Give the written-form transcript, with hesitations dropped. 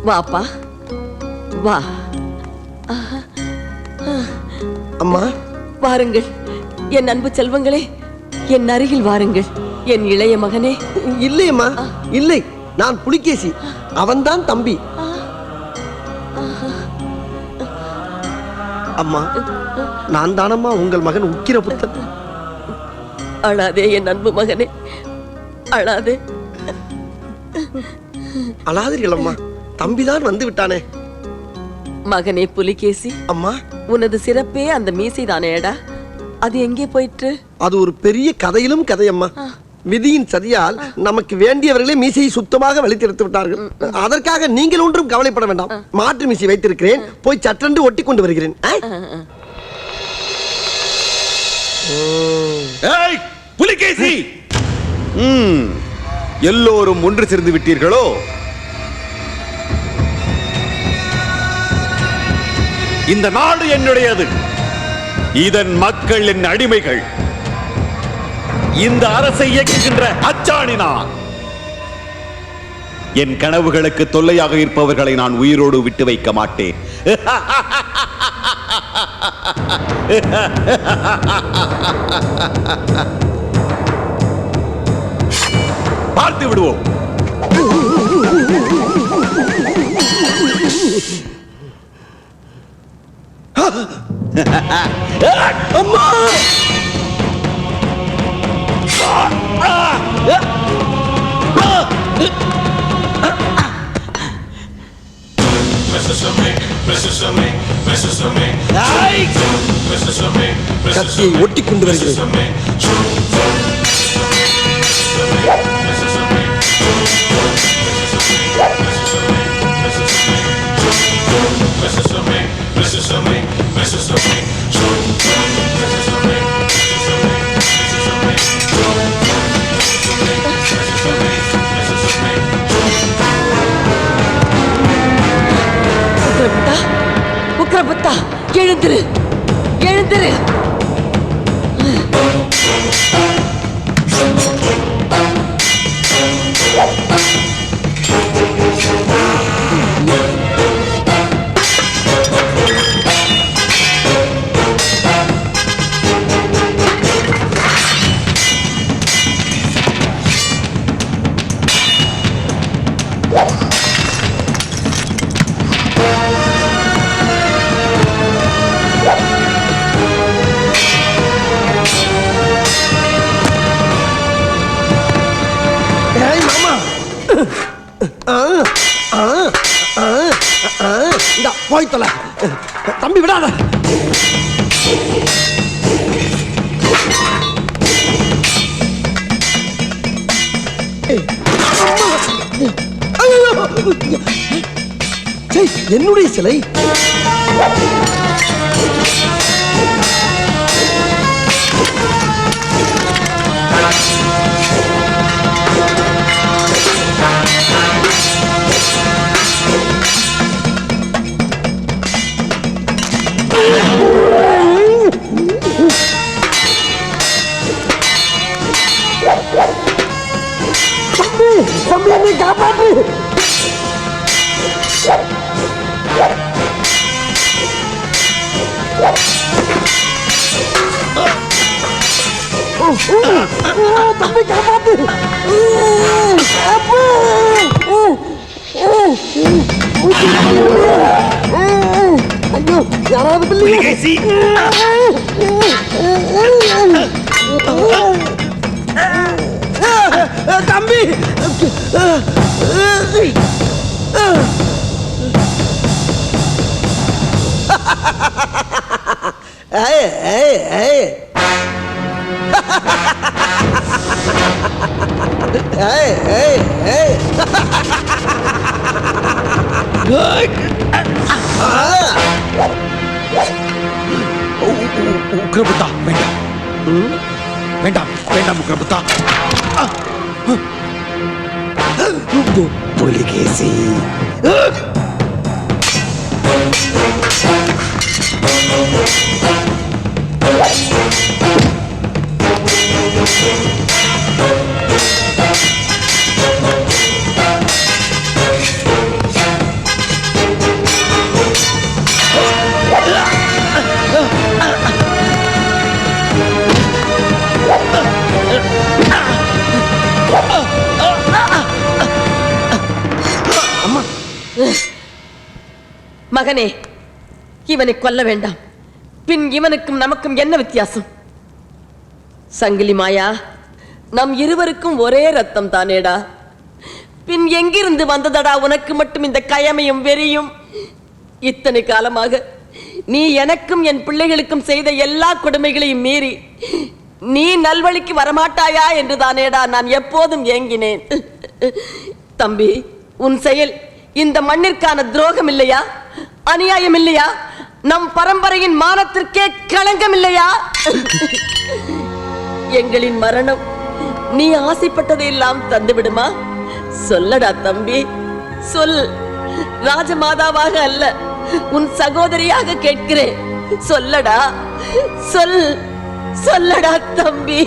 வாப்பா வா. அம்மா வாருங்கள் என் அன்பு செல்வங்களே, என் அருகில் வாருங்கள் என் இளைய மகனே. இல்லையம்மா, இல்லை, நான் புலிகேசி, அவன்தான் தம்பி. அம்மா, நான் தானம்மா உங்கள் மகன் உக்கிரபுத்தன். அழாதே என் அன்பு மகனே, அழாதே. அழாதீர்கள் அம்மா, தம்பிதான் வந்து விட்டானே. மகனே புலிகேசி, அம்மா, உனது சிறப்பே அந்த மீசை தானேடா, அது எங்கே போயிற்று? அது ஒரு பெரிய கதையிலும் கதையம்மா. விதியின் சதியால் நமக்கு வேண்டியவர்களே மீசையை சுத்தமாக வலித்தெடுத்து விட்டார்கள். அதற்காக நீங்கள் ஒன்றும் கவலைப்பட வேண்டாம். மாற்று மீசை வைத்திருக்கிறேன், போய் சற்றென்று ஒட்டி கொண்டு வருகிறேன். புலிகேசி, எல்லோரும் ஒன்று சேர்ந்து விட்டீர்களோ? இந்த நாடு என்னுடையது, இதன் மக்கள் என் அடிமைகள். இந்த அரசை இயக்குகின்ற அச்சாணி நான். என் கனவுகளுக்கு தொல்லையாக இருப்பவர்களை நான் உயிரோடு விட்டு வைக்க மாட்டேன். பார்த்து விடுவோம். அம்மா, கத்தியை ஒட்டி கொண்டு வருகிறேன். உக்கிரபுத்தா, எழுந்திரு, எழுந்திரு. போய் தொலை தம்பி, விடாத. என்னுடைய சிலை என்னை காப்பாற்று. தம்பி காப்பாற்று. ஐயோ, யாராவது புலிகேசி, தம்பி. உக்கிரபுத்தா, வேண்டாம் வேண்டாம் வேண்டாம். உக்கிரபுத்தா, புலிகேசி. மகனே, இவனை கொல்ல வேண்டாம். பின் இவனுக்கும் நமக்கும் என்ன வித்தியாசம்? சங்கிலி மாயா, நம் இருவருக்கும் ஒரே ரத்தம் தானேடா. பின் எங்கிருந்து வந்ததடா உனக்கு மட்டும் இந்த கயமையும் வெறியும்? இத்தனை காலமாக நீ எனக்கும் என் பிள்ளைகளுக்கும் செய்த எல்லா கொடுமைகளையும் மீறி நீ நல்வழிக்கு வரமாட்டாயா என்று தானேடா நான் எப்போதும் ஏங்கினேன். தம்பி, உன் செயல் இந்த மண்ணிற்கான துரோகம் இல்லையா? அநியாயம் இல்லையா? நம் பரம்பரையின் மானத்திற்கே களங்கம் இல்லையா? எங்களின் மரணம் நீ ஆசைப்பட்டதையெல்லாம் தந்துவிடுமா? சொல்லடா தம்பி, சொல். ராஜமாதாவாக அல்ல, உன் சகோதரியாக கேட்கிறேன். சொல்லடா, சொல். சொல்லடா தம்பி.